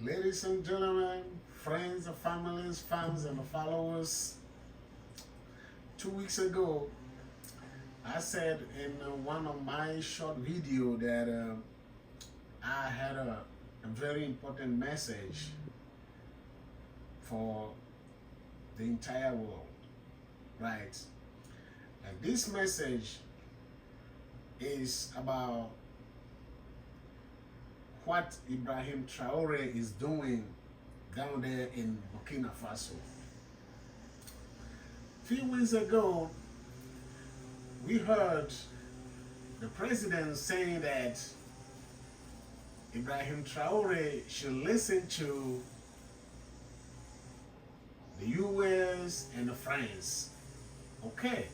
Ladies and gentlemen, friends, families, fans, and followers, 2 weeks ago, I said in one of my short video that I had a very important message for the entire world, right? And this message is about what Ibrahim Traoré is doing down there in Burkina Faso. A few weeks ago, we heard the president saying that Ibrahim Traoré should listen to the US and France. Okay,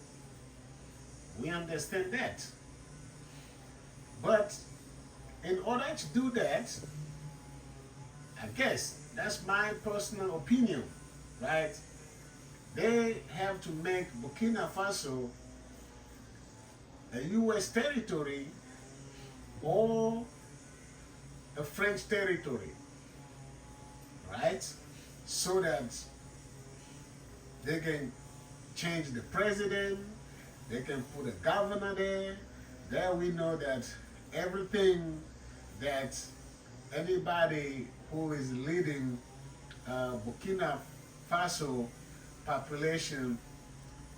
we understand that. But in order to do that, I guess that's my personal opinion, right? They have to make Burkina Faso a US territory or a French territory, right? So that they can change the president, they can put a governor there. There we know that everything that anybody who is leading Burkina Faso population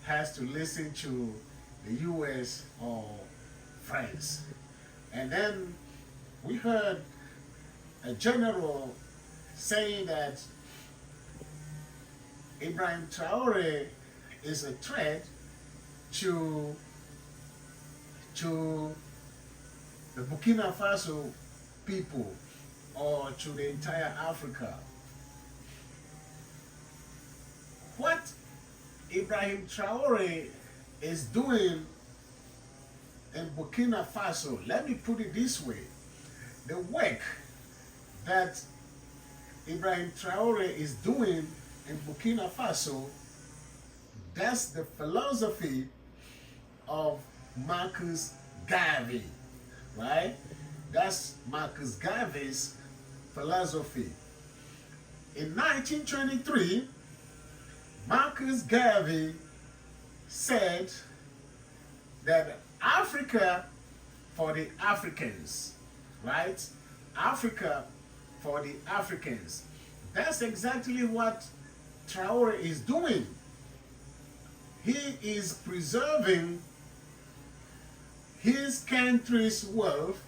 has to listen to the US or France. And then we heard a general saying that Ibrahim Traoré is a threat to the Burkina Faso people or to the entire Africa. What Ibrahim Traoré is doing in Burkina Faso, let me put it this way, the work that Ibrahim Traoré is doing in Burkina Faso, that's the philosophy of Marcus Garvey, right? That's Marcus Garvey's philosophy. In 1923, Marcus Garvey said that Africa for the Africans, right? Africa for the Africans. That's exactly what Traoré is doing. He is preserving his country's wealth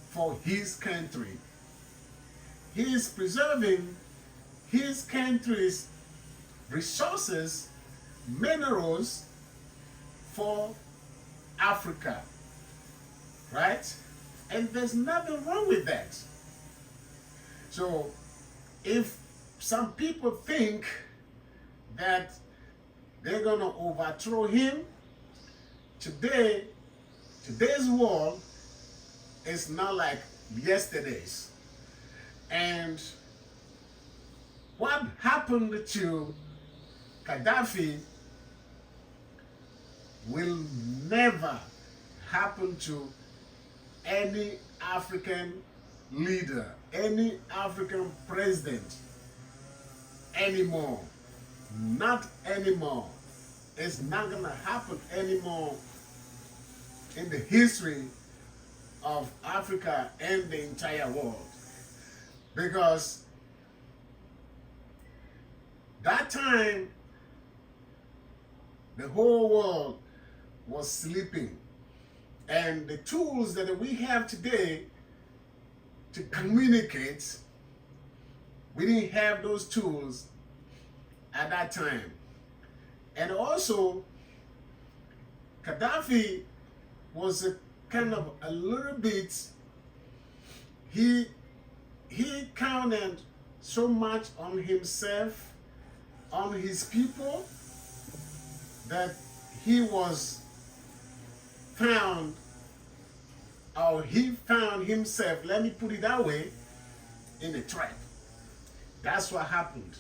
for his country. He is preserving his country's resources, minerals for Africa, right? And there's nothing wrong with that. So if some people think that they're gonna overthrow him, today's world is not like yesterday's. And what happened to Gaddafi will never happen to any African leader, any African president anymore. Not anymore. It's not gonna happen anymore in the history of Africa and the entire world. Because that time, the whole world was sleeping. And the tools that we have today to communicate, we didn't have those tools at that time. And also, Gaddafi was a kind of a little bit, he counted so much on himself, on his people, that he found himself, let me put it that way, in a trap. That's what happened.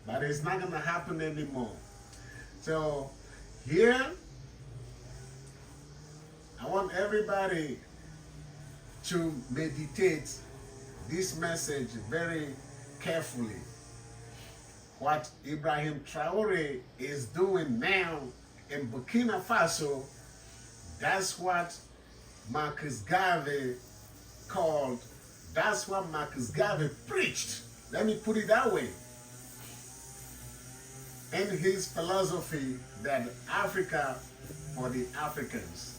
But it's not gonna happen anymore. So here, I want everybody to meditate this message very carefully. What Ibrahim Traoré is doing now in Burkina Faso, that's what Marcus Garvey called, that's what Marcus Garvey preached. Let me put it that way. In his philosophy that Africa for the Africans.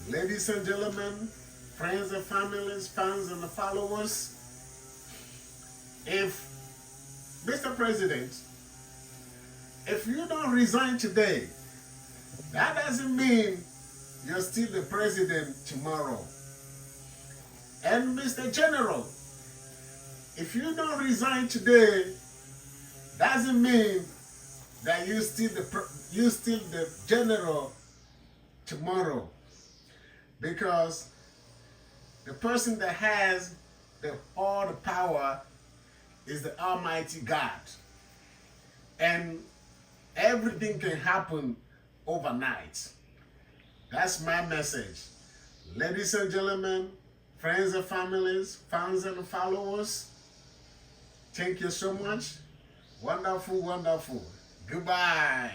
Ladies and gentlemen, friends and families, fans and followers, if Mr. President, if you don't resign today, that doesn't mean you're still the president tomorrow. And Mr. General, if you don't resign today, doesn't mean that you're still the general tomorrow. Because the person that has all the power is the Almighty God. And everything can happen overnight. That's my message. Ladies and gentlemen, friends and families, fans and followers, thank you so much. Wonderful, wonderful. Goodbye.